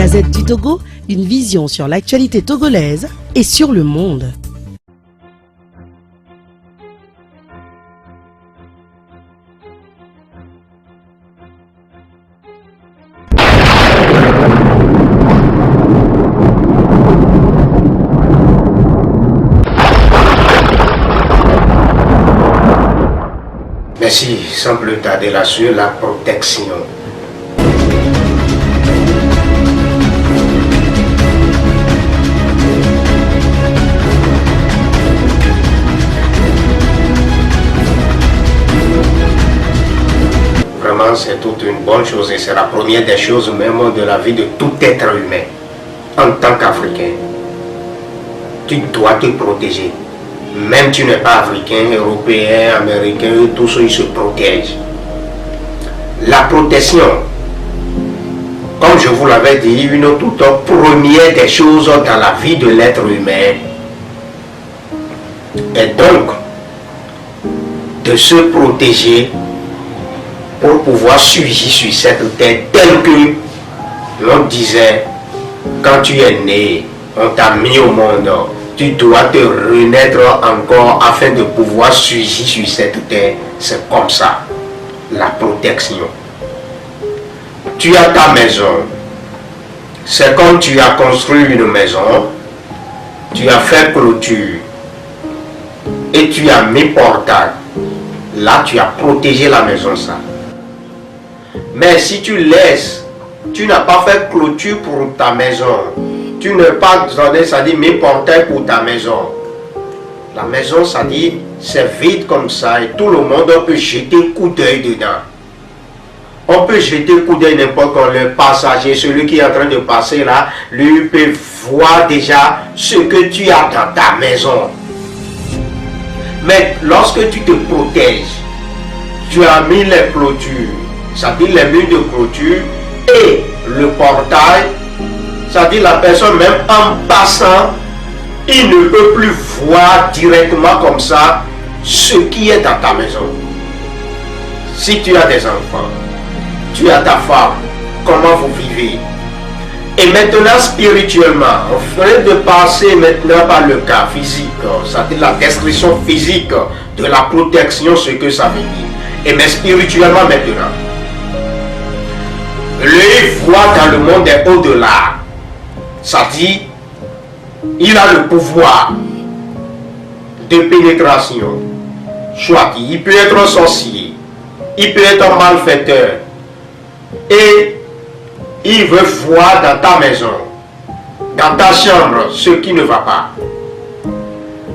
Gazette du Togo, une vision sur l'actualité togolaise et sur le monde. Merci, sans plus tarder là-dessus, la protection. Vraiment, c'est toute une bonne chose et c'est la première des choses même de la vie de tout être humain. En tant qu'Africain, tu dois te protéger. Même tu n'es pas africain, européen, américain, tous ceux ils se protègent. La protection, comme je vous l'avais dit, une toute première des choses dans la vie de l'être humain est donc de se protéger pour pouvoir surgir sur cette terre telle que l'on disait quand tu es né, on t'a mis au monde. Tu dois te renaître encore afin de pouvoir surgir sur cette terre. C'est comme ça, la protection. Tu as ta maison. C'est comme tu as construit une maison. Tu as fait clôture. Et tu as mis portail. Là, tu as protégé la maison, ça. Mais si tu laisses, tu n'as pas fait clôture pour ta maison. Tu n'as pas donné, ça dit, mes portails pour ta maison. La maison, ça dit, c'est vide comme ça et tout le monde peut jeter coup d'œil dedans. On peut jeter coup d'œil n'importe quand le passager, celui qui est en train de passer là, lui peut voir déjà ce que tu as dans ta maison. Mais lorsque tu te protèges, tu as mis les clôtures, ça dit les murs de clôture et le portail. C'est-à-dire la personne même en passant, il ne peut plus voir directement comme ça ce qui est dans ta maison. Si tu as des enfants, tu as ta femme, comment vous vivez? Et maintenant spirituellement, on ferait de passer maintenant par le cas physique, c'est-à-dire la description physique de la protection, ce que ça veut dire. Et mais spirituellement maintenant, l'œil voit dans le monde des au-delà. Ça dit, il a le pouvoir de pénétration. Soit il peut être un sorcier, il peut être un malfaiteur. Et il veut voir dans ta maison, dans ta chambre, ce qui ne va pas.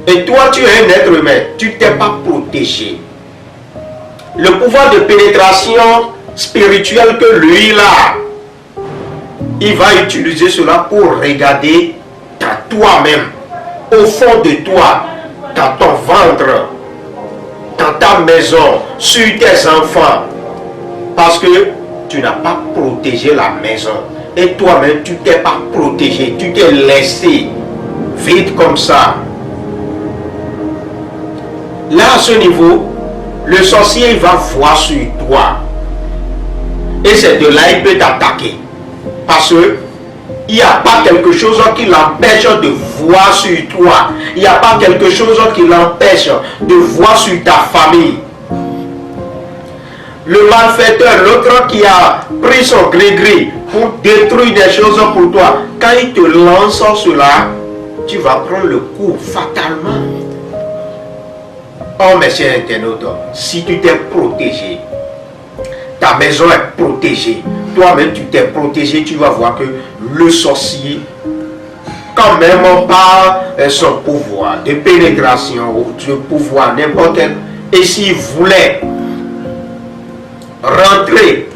Et toi, tu es un être humain, tu ne t'es pas protégé. Le pouvoir de pénétration spirituelle que lui a, il va utiliser cela pour regarder dans toi-même, au fond de toi, dans ton ventre, dans ta maison, sur tes enfants. Parce que tu n'as pas protégé la maison. Et toi-même, tu ne t'es pas protégé. Tu t'es laissé vide comme ça. Là, à ce niveau, le sorcier va voir sur toi. Et c'est de là qu'il peut t'attaquer. Parce qu'il n'y a pas quelque chose qui l'empêche de voir sur toi. Il n'y a pas quelque chose qui l'empêche de voir sur ta famille. Le malfaiteur, l'autre qui a pris son gris-gris pour détruire des choses pour toi, quand il te lance cela, tu vas prendre le coup fatalement. Oh, mes chers internautes, si tu t'es protégé, ta maison est protégée, toi-même tu t'es protégé, tu vas voir que le sorcier, quand même par son pouvoir de pénétration, ou de pouvoir n'importe quel, et s'il voulait rentrer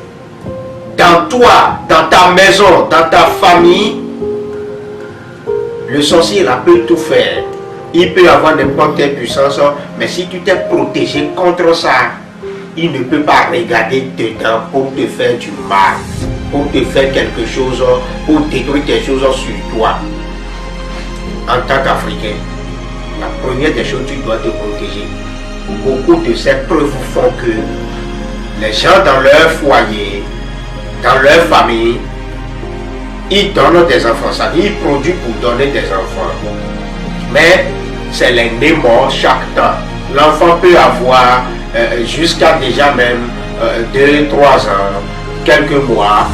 dans toi, dans ta maison, dans ta famille, le sorcier là peut tout faire. Il peut avoir n'importe quelle puissance, mais si tu t'es protégé contre ça, il ne peut pas regarder dedans pour te faire du mal, pour te faire quelque chose, pour détruire quelque chose sur toi. En tant qu'Africain, la première des choses, tu dois te protéger. Beaucoup de ces preuves font que les gens dans leur foyer, dans leur famille, il donne des enfants, ça dit il produit pour donner des enfants. Mais c'est l'aîné mort chaque temps. L'enfant peut avoir jusqu'à déjà même 2-3 ans, quelques mois,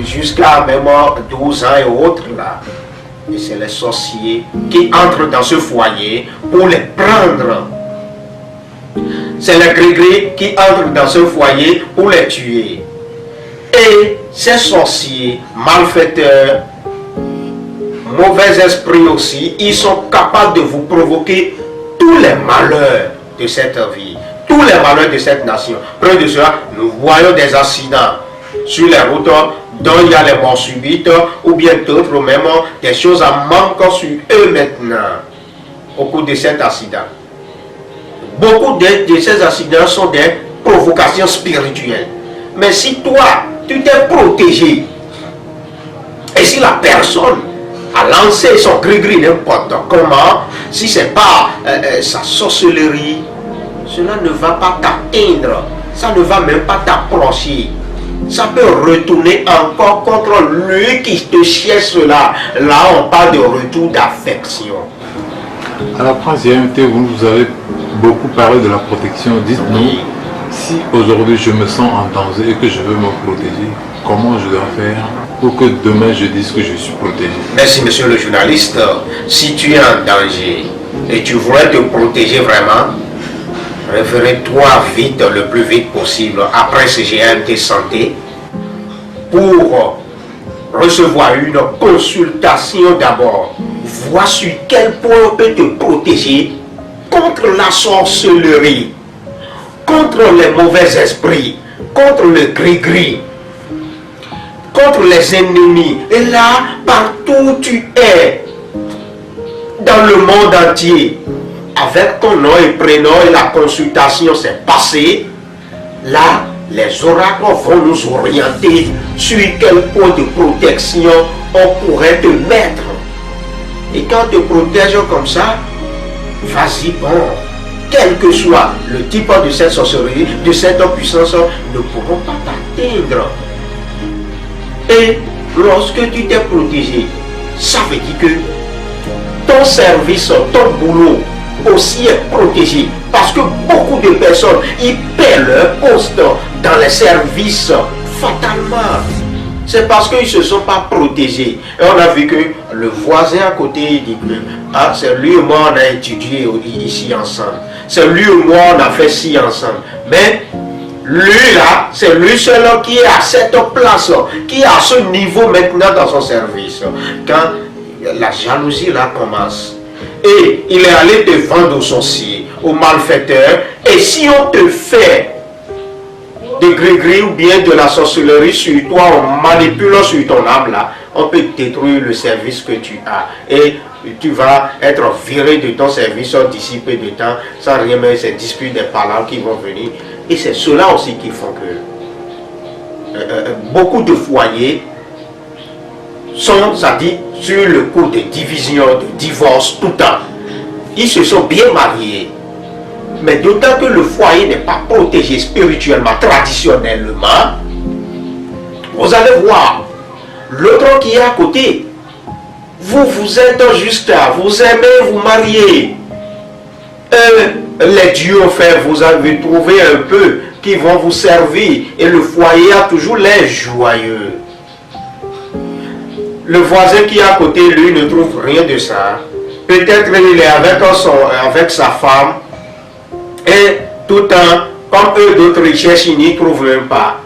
jusqu'à même 12 ans et autres là. Et c'est les sorciers qui entrent dans ce foyer pour les prendre. C'est les gris-gris qui entrent dans ce foyer pour les tuer. Et ces sorciers, malfaiteurs, mauvais esprits aussi, ils sont capables de vous provoquer tous les malheurs de cette vie, tous les malheurs de cette nation. Près de cela, nous voyons des accidents sur les routes dont il y a les morts subites ou bien d'autres même des choses en manquant sur eux maintenant au cours de cet accident. Beaucoup de ces accidents sont des provocations spirituelles. Mais si toi, tu t'es protégé, et si la personne a lancé son gris-gris n'importe comment, si ce n'est pas sa sorcellerie, cela ne va pas t'atteindre, ça ne va même pas t'approcher. Ça peut retourner encore contre lui qui te cherche cela. Là, on parle de retour d'affection. Alors, Prince GMT, vous avez beaucoup parlé de la protection. Dites-nous, Oui. si aujourd'hui je me sens en danger et que je veux me protéger, comment je dois faire pour que demain je dise que je suis protégé? Merci, monsieur le journaliste. Si tu es en danger et tu voudrais te protéger vraiment, réfère-toi vite, le plus vite possible, après ce GMT Santé, pour recevoir une consultation d'abord. Vois sur quel point on peut te protéger contre la sorcellerie, contre les mauvais esprits, contre le gris-gris, contre les ennemis. Et là, partout où tu es, dans le monde entier, avec ton nom et prénom et la consultation s'est passée, là, les oracles vont nous orienter sur quel point de protection on pourrait te mettre. Et quand on te protège comme ça, vas-y, bon, quel que soit le type de cette sorcellerie, de cette puissance, ne pourront pas t'atteindre. Et lorsque tu t'es protégé, ça veut dire que ton service, ton boulot aussi est protégé. Parce que beaucoup de personnes, ils perdent leur poste dans les services fatalement. C'est parce qu'ils ne se sont pas protégés. Et on a vu que le voisin à côté dit que ah, c'est lui et moi on a étudié ici ensemble. C'est lui et moi on a fait ci ensemble. Mais lui là, c'est lui seul qui est à cette place, qui est à ce niveau maintenant dans son service. Quand la jalousie là commence, et il est allé te vendre aux sorciers, aux malfaiteurs, et si on te fait de gris-gris ou bien de la sorcellerie sur toi, on manipule sur ton âme là, on peut détruire le service que tu as. Et tu vas être viré de ton service d'ici peu de temps, sans rien, mais ces disputes, des parents qui vont venir. Et c'est cela aussi qui font que beaucoup de foyers sont, ça dit, sur le coup de division, de divorce, tout le temps. Ils se sont bien mariés. Mais d'autant que le foyer n'est pas protégé spirituellement, traditionnellement, vous allez voir, l'autre qui est à côté, vous êtes juste là, vous aimez vous marier. Les dieux offerts, vous avez trouvé un peu qui vont vous servir. Et le foyer a toujours l'air joyeux. Le voisin qui est à côté, lui, ne trouve rien de ça. Peut-être il est avec sa femme. Et tout le temps, comme eux d'autres richesses, ils n'y trouvent même pas.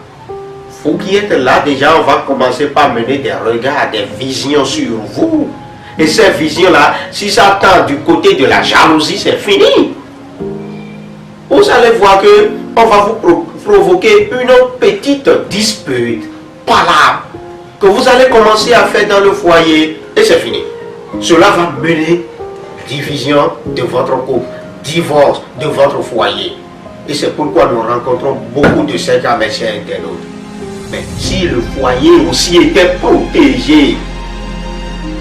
Vous qui êtes là, déjà, on va commencer par mener des regards, des visions sur vous. Et ces visions-là, si ça tend du côté de la jalousie, c'est fini. Vous allez voir que on va vous provoquer une petite dispute, palabre, que vous allez commencer à faire dans le foyer, et c'est fini. Cela va mener division de votre couple, divorce de votre foyer. Et c'est pourquoi nous rencontrons beaucoup de ces cas, mes chers internautes. Mais si le foyer aussi était protégé,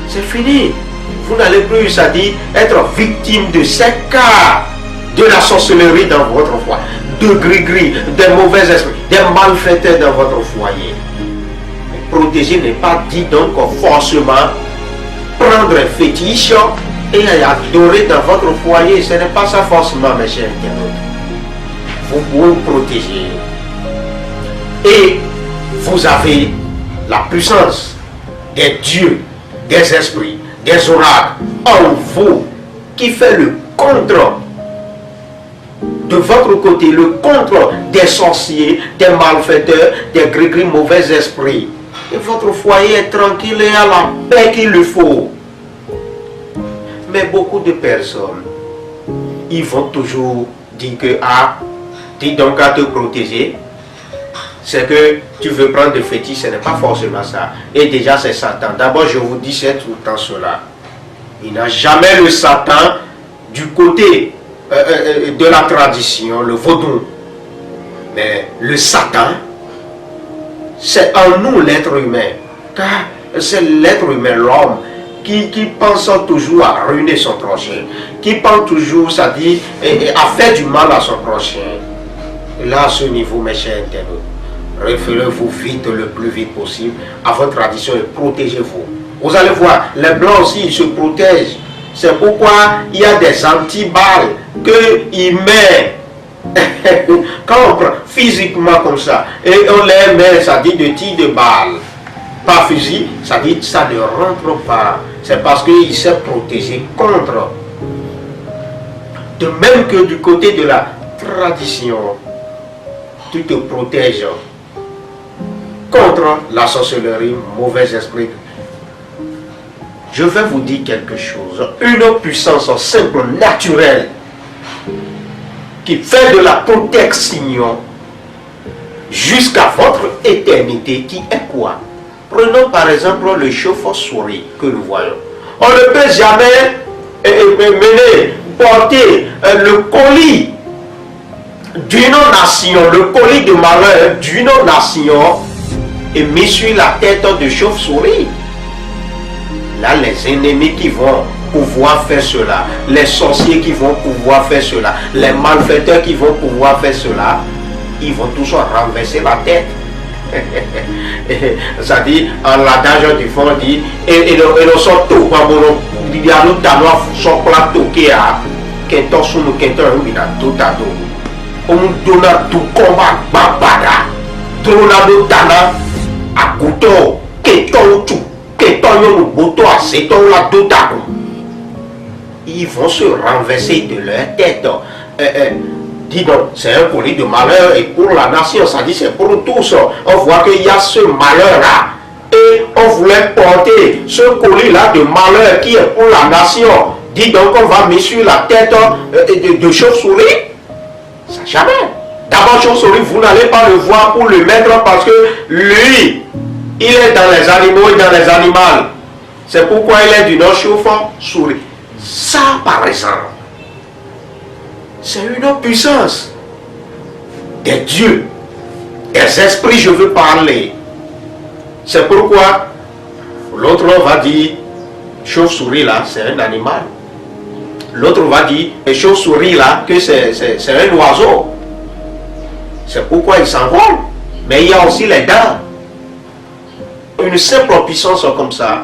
c'est fini. Vous n'allez plus, ça dit, être victime de ces cas de la sorcellerie dans votre foyer, de gris-gris, des mauvais esprits, des malfaiteurs dans votre foyer. Mais protéger n'est pas dit donc forcément prendre un fétiche et adorer dans votre foyer. Ce n'est pas ça forcément, mes chers internautes. Vous pouvez vous protéger. Et vous avez la puissance des dieux, des esprits, des oracles en vous qui fait le contre de votre côté, le contre des sorciers, des malfaiteurs, des gris-gris mauvais esprits. Et votre foyer est tranquille et à la paix qu'il le faut. Mais beaucoup de personnes, ils vont toujours dire que, ah, dis donc à te protéger, c'est que tu veux prendre des fétiches, ce n'est pas forcément ça. Et déjà c'est Satan. D'abord je vous dis c'est tout le temps cela. Il n'y a jamais le Satan du côté de la tradition, le vaudou. Mais le Satan, c'est en nous l'être humain. Car c'est l'être humain, l'homme, qui pense toujours à ruiner son prochain. Qui pense toujours, ça dit, à faire du mal à son prochain. Et là, à ce niveau, mes chers internautes, référez-vous vite, le plus vite possible à votre tradition et protégez-vous. Vous allez voir, les blancs aussi, ils se protègent. C'est pourquoi il y a des antiballes qu'ils mettent quand on prend physiquement comme ça et on les met, ça dit de tir de balles, pas fusil, ça dit ça ne rentre pas. C'est parce qu'il s'est protégé contre. De même que du côté de la tradition, tu te protèges contre la sorcellerie, mauvais esprit. Je vais vous dire quelque chose. Une puissance simple, naturelle, qui fait de la protection jusqu'à votre éternité, qui est quoi? Prenons par exemple le chauve-souris que nous voyons. On ne peut jamais porter le colis d'une nation, le colis de malheur d'une nation et mis sur la tête de chauve-souris. Là, les ennemis qui vont pouvoir faire cela, les sorciers qui vont pouvoir faire cela, les malfaiteurs qui vont pouvoir faire cela, ils vont tous renverser la tête. Ça dit, en l'adage du fond, dit, et nous sommes tous, il y a nous tanois, sont plats toqués à, qu'est-ce que nous, qu'est-ce que nous, tout à tout. On donne tout combat, babada, donne tana, à couteau, qu'est-ce tout. Ils vont se renverser de leur tête. Dis donc, c'est un colis de malheur et pour la nation, ça dit c'est pour tous. On voit qu'il y a ce malheur-là. Et on voulait porter ce colis-là de malheur qui est pour la nation. Dis donc, on va mettre sur la tête de chauve-souris. Ça jamais. D'abord, chauve-souris, vous n'allez pas le voir pour le mettre parce que lui, il est dans les animaux et dans les animaux. C'est pourquoi il est du nom chauve-souris. Ça, par exemple, c'est une puissance des dieux, des esprits, je veux parler. C'est pourquoi l'autre va dire, chauve-souris là, c'est un animal. L'autre va dire, chauve-souris là, que c'est un oiseau. C'est pourquoi il s'envole. Mais il y a aussi les dents. Une simple puissance comme ça,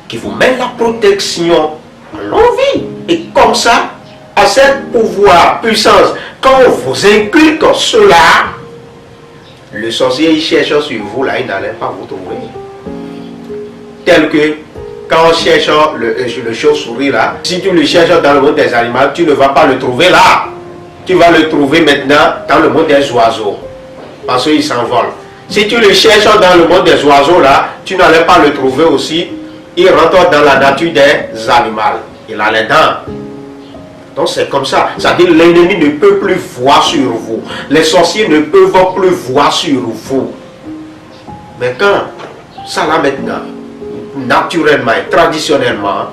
qui vous met la protection à l'envie. Et comme ça, à cette pouvoir, puissance, quand on vous inculque cela, le sorcier il cherche sur vous, là, il n'allait pas vous trouver. Tel que, quand on cherche le chauve-souris là, si tu le cherches dans le monde des animaux, tu ne vas pas le trouver là. Tu vas le trouver maintenant dans le monde des oiseaux. Parce qu'il s'envole. Si tu le cherches dans le monde des oiseaux là, tu n'allais pas le trouver aussi. Il rentre dans la nature des animaux. Il a les dents. Donc c'est comme ça. C'est-à-dire l'ennemi ne peut plus voir sur vous. Les sorciers ne peuvent plus voir sur vous. Mais quand ça là maintenant, naturellement et traditionnellement,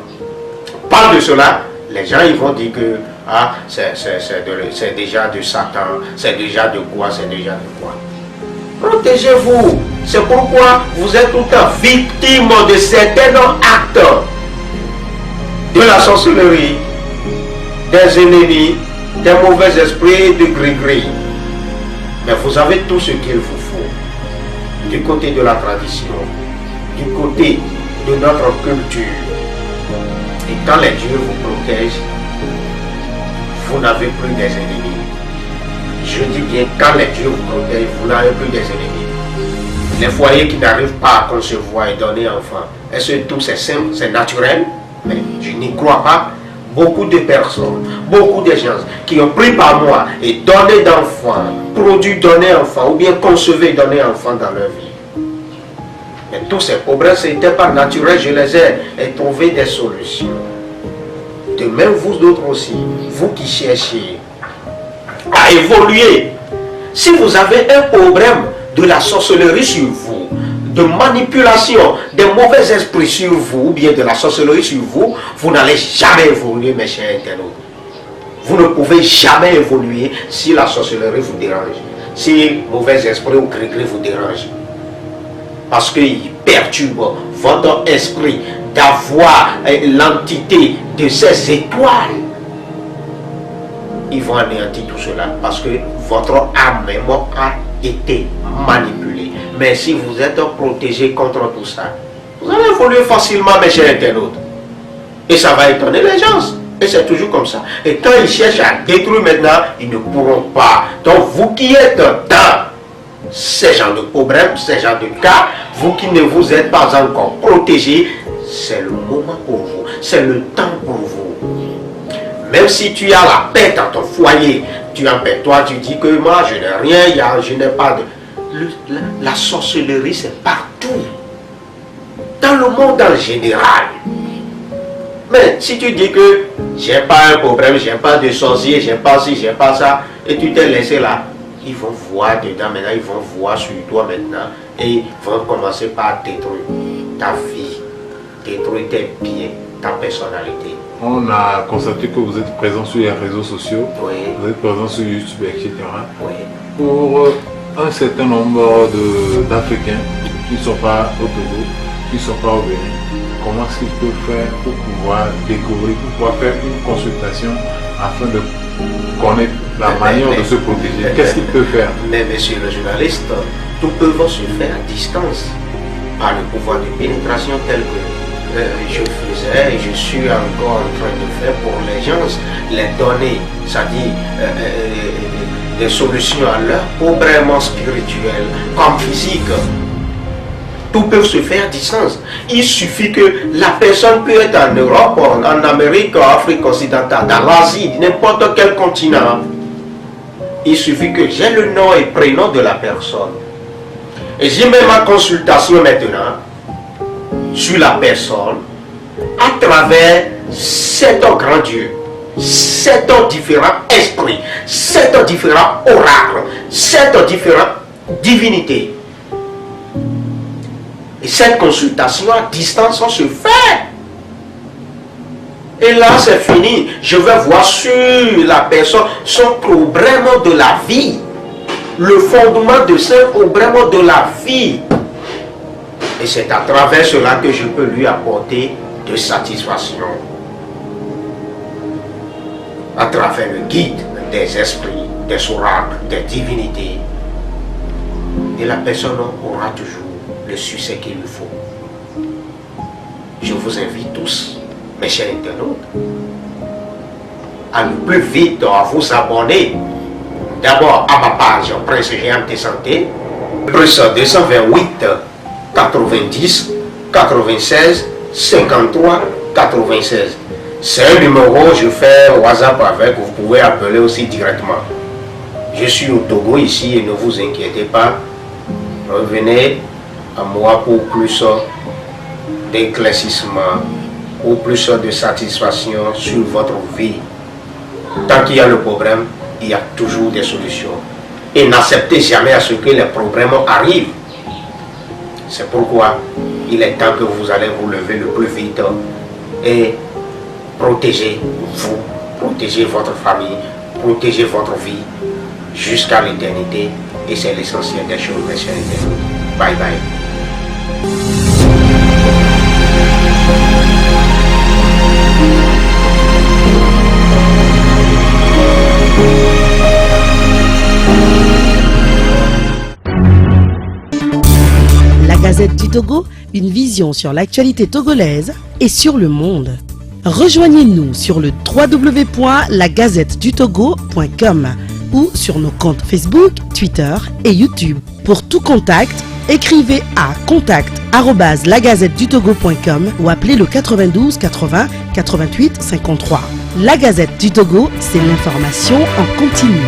parle de cela, les gens ils vont dire que ah, c'est déjà de Satan, c'est déjà de quoi, c'est déjà de quoi. Protégez-vous. C'est pourquoi vous êtes tout le temps victime de certains actes de la sorcellerie, des ennemis, des mauvais esprits, de gris-gris. Mais vous avez tout ce qu'il vous faut. du côté de la tradition, du côté de notre culture. Et quand les dieux vous protègent, vous n'avez plus des ennemis. Je dis bien, quand les dieux vous protègent, vous n'avez plus des ennemis. Les foyers qui n'arrivent pas à concevoir et donner enfant, est-ce que tout c'est simple, c'est naturel? Mais je n'y crois pas. Beaucoup de personnes, beaucoup de gens qui ont pris par moi et donné d'enfants, produit, donné enfants, ou bien concevé, donné enfants dans leur vie. Mais tous ces problèmes, ce n'était pas naturel, je les ai trouvé des solutions. De même, vous d'autres aussi, vous qui cherchez à évoluer, si vous avez un problème de la sorcellerie sur vous, de manipulation, des mauvais esprits sur vous, ou bien de la sorcellerie sur vous, vous n'allez jamais évoluer, mes chers internautes. Vous ne pouvez jamais évoluer si la sorcellerie vous dérange, si mauvais esprits ou gris-gris vous dérangent. Parce qu'il perturbe votre esprit d'avoir l'entité de ces étoiles. Ils vont anéantir tout cela parce que votre âme même a été manipulée. Mais si vous êtes protégé contre tout ça, vous allez évoluer facilement, mes chers internautes. Et ça va étonner les gens. Et c'est toujours comme ça. Et quand ils cherchent à détruire maintenant, ils ne pourront pas. Donc vous qui êtes dans ces genres de problèmes, ces genres de cas, vous qui ne vous êtes pas encore protégés, c'est le moment pour vous. C'est le temps pour vous. Même si tu as la paix dans ton foyer, tu en paix, toi tu dis que moi je n'ai rien, je n'ai pas de... La sorcellerie c'est partout. Dans le monde en général. Mais si tu dis que j'ai pas un problème, j'ai pas de sorcier, j'ai pas ci, j'ai pas ça, et tu t'es laissé là, ils vont voir dedans maintenant, ils vont voir sur toi maintenant, et ils vont commencer par détruire ta vie, détruire tes biens, ta personnalité. On a constaté que vous êtes présent sur les réseaux sociaux, Oui. vous êtes présent sur YouTube, etc. Oui. Pour un certain nombre d'Africains qui ne sont pas au Togo, qui ne sont pas au Bénin, comment est-ce qu'ils peuvent faire pour pouvoir découvrir, pour pouvoir faire une consultation afin de connaître la manière de se protéger? Qu'est-ce qu'ils peuvent faire? Mais monsieur le journaliste, tout peut se faire à distance par le pouvoir de pénétration tel que je faisais et je suis encore en train de faire pour les gens, les donner, c'est-à-dire des solutions à leurs problèmes spirituels comme physiques. Tout peut se faire à distance. Il suffit que la personne peut être en Europe, en Amérique, en Afrique occidentale, dans l'Asie, n'importe quel continent. Il suffit que j'ai le nom et prénom de la personne. Et j'ai même ma consultation maintenant sur la personne à travers 7 grands dieux, 7 différents esprits, 7 différents oracles, 7 différentes divinités. Et cette consultation à distance, on se fait. Et là, c'est fini. Je vais voir sur la personne son problème de la vie. Le fondement de ce problème de la vie. Et c'est à travers cela que je peux lui apporter de satisfaction. À travers le guide des esprits, des oracles, des divinités. Et la personne aura toujours le succès qu'il lui faut. Je vous invite tous, mes chers internautes, à le plus vite à vous abonner. D'abord à ma page Prince GMT Santé, plus 228 90 96 53 96. C'est un numéro, je fais WhatsApp avec, vous pouvez appeler aussi directement. Je suis au Togo ici et ne vous inquiétez pas. Revenez à moi pour plus d'éclaircissement, pour plus de satisfaction sur votre vie. Tant qu'il y a le problème, il y a toujours des solutions. Et n'acceptez jamais à ce que les problèmes arrivent. C'est pourquoi il est temps que vous allez vous lever le plus vite et protéger vous, protéger votre famille, protéger votre vie jusqu'à l'éternité. Et c'est l'essentiel des choses, mes chers internautes. Bye bye. du Togo, une vision sur l'actualité togolaise et sur le monde. Rejoignez-nous sur le www.lagazettedutogo.com ou sur nos comptes Facebook, Twitter et YouTube. Pour tout contact, écrivez à contact@lagazettedutogo.com ou appelez le 92 80 88 53. La Gazette du Togo, c'est l'information en continu.